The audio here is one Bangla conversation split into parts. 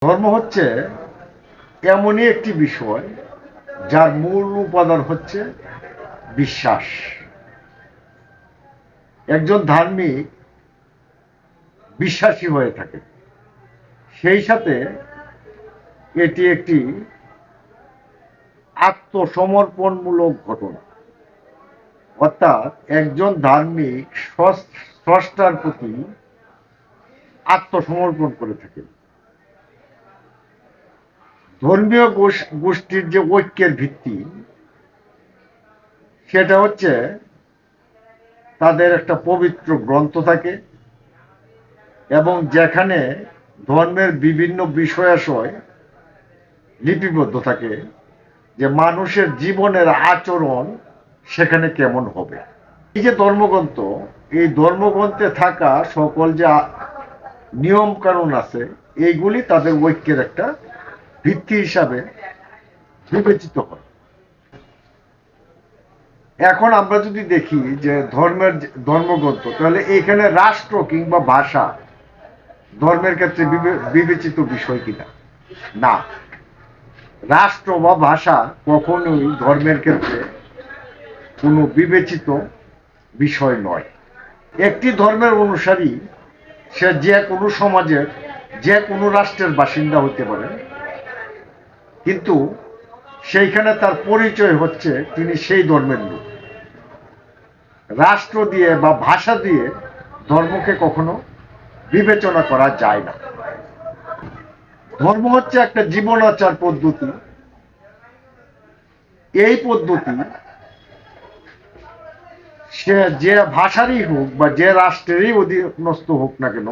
ধর্ম হচ্ছে এমনই একটি বিষয় যার মূল উপাদান হচ্ছে বিশ্বাস। একজন ধার্মিক বিশ্বাসী হয়ে থাকে, সেই সাথে এটি একটি আত্মসমর্পণমূলক ঘটনা। অর্থাৎ একজন ধার্মিক স্রষ্টার প্রতি আত্মসমর্পণ করে থাকে। ধর্মীয় গোষ্ঠীর যে ঐক্যের ভিত্তি, সেটা হচ্ছে তাদের একটা পবিত্র গ্রন্থ থাকে এবং যেখানে ধর্মের বিভিন্ন বিষয়াশয় লিপিবদ্ধ থাকে, যে মানুষের জীবনের আচরণ সেখানে কেমন হবে। এই যে ধর্মগ্রন্থ, এই ধর্মগ্রন্থে থাকা সকল যে নিয়ম কানুন আছে, এইগুলি তাদের ঐক্যের একটা ভিত্তি হিসাবে বিবেচিত হয়। এখন আমরা যদি দেখি যে ধর্মগ্রন্থ, তাহলে এখানে রাষ্ট্র কিংবা ভাষা ধর্মের ক্ষেত্রে বিবেচিত বিষয় কিনা? না, রাষ্ট্র বা ভাষা কখনোই ধর্মের ক্ষেত্রে কোনো বিবেচিত বিষয় নয়। একটি ধর্মের অনুসারী সে যে কোনো সমাজের, যে কোনো রাষ্ট্রের বাসিন্দা হতে পারে, কিন্তু সেইখানে তার পরিচয় হচ্ছে তিনি সেই ধর্মের লোক। রাষ্ট্র দিয়ে বা ভাষা দিয়ে ধর্মকে কখনো বিবেচনা করা যায় না। ধর্ম হচ্ছে একটা জীবনাচার পদ্ধতি। এই পদ্ধতি সে যে ভাষারই হোক বা যে রাষ্ট্রেরই অধীনস্থ হোক না কেন,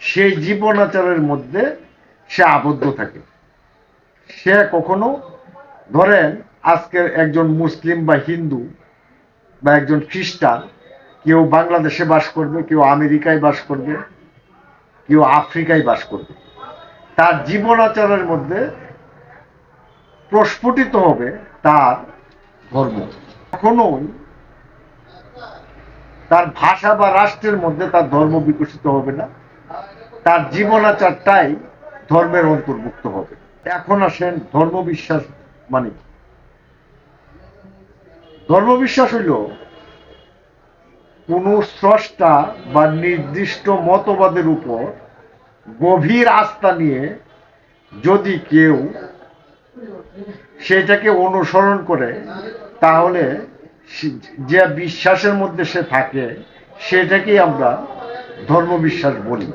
সেই জীবনাচারের মধ্যে সে আবদ্ধ থাকে। সে কখনো, ধরেন আজকের একজন মুসলিম বা হিন্দু বা একজন খ্রিস্টান, কেউ বাংলাদেশে বাস করবে, কেউ আমেরিকায় বাস করবে, কেউ আফ্রিকায় বাস করবে, তার জীবনাচারের মধ্যে প্রস্ফুটিত হবে তার ধর্ম। কখনোই তার ভাষা বা রাষ্ট্রের মধ্যে তার ধর্ম বিকশিত হবে না, তার জীবনাচারটাই ধর্মের অন্তর্ভুক্ত হবে। এখন আসেন ধর্মবিশ্বাস মানে কি? ধর্মবিশ্বাস হইল কোন স্রষ্টা বা নির্দিষ্ট মতবাদের উপর গভীর আস্থা নিয়ে যদি কেউ সেটাকে অনুসরণ করে, তাহলে যে বিশ্বাসের মধ্যে সে থাকে সেটাকেই আমরা ধর্মবিশ্বাস বলি।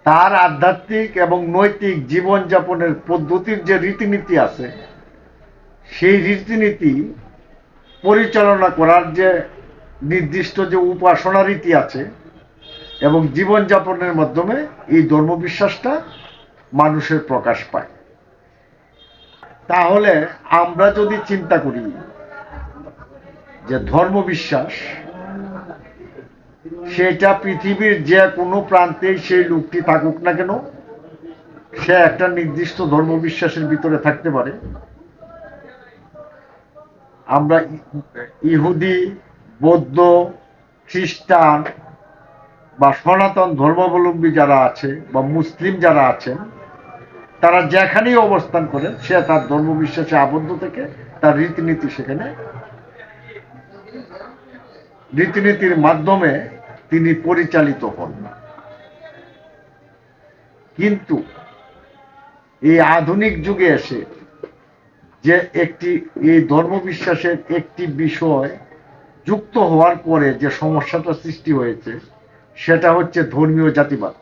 তার আধ্যাত্মিক এবং নৈতিক জীবনযাপনের পদ্ধতির যে রীতিনীতি আছে, সেই রীতিনীতি পরিচালনা করার যে নির্দিষ্ট যে উপাসনা রীতি আছে, এবং জীবনযাপনের মাধ্যমে এই ধর্মবিশ্বাসটা মানুষের প্রকাশ পায়। তাহলে আমরা যদি চিন্তা করি যে ধর্মবিশ্বাস সেটা পৃথিবীর যে কোনো প্রান্তেই সেই লোকটি থাকুক না কেন, সে একটা নির্দিষ্ট ধর্মবিশ্বাসের ভিতরে থাকতে পারে। আমরা ইহুদি, বৌদ্ধ, খ্রিস্টান বা সনাতন ধর্মাবলম্বী যারা আছে বা মুসলিম যারা আছেন, তারা যেখানেই অবস্থান করেন, সে তার ধর্মবিশ্বাসে আবদ্ধ থেকে তার রীতিনীতির মাধ্যমে তিনি পরিচালিত হন। কিন্তু এই আধুনিক যুগে এসে যে এই ধর্মবিশ্বাসের একটি বিষয় যুক্ত হওয়ার পরে যে সমস্যাটা সৃষ্টি হয়েছে, সেটা হচ্ছে ধর্মীয় জাতিবাদ।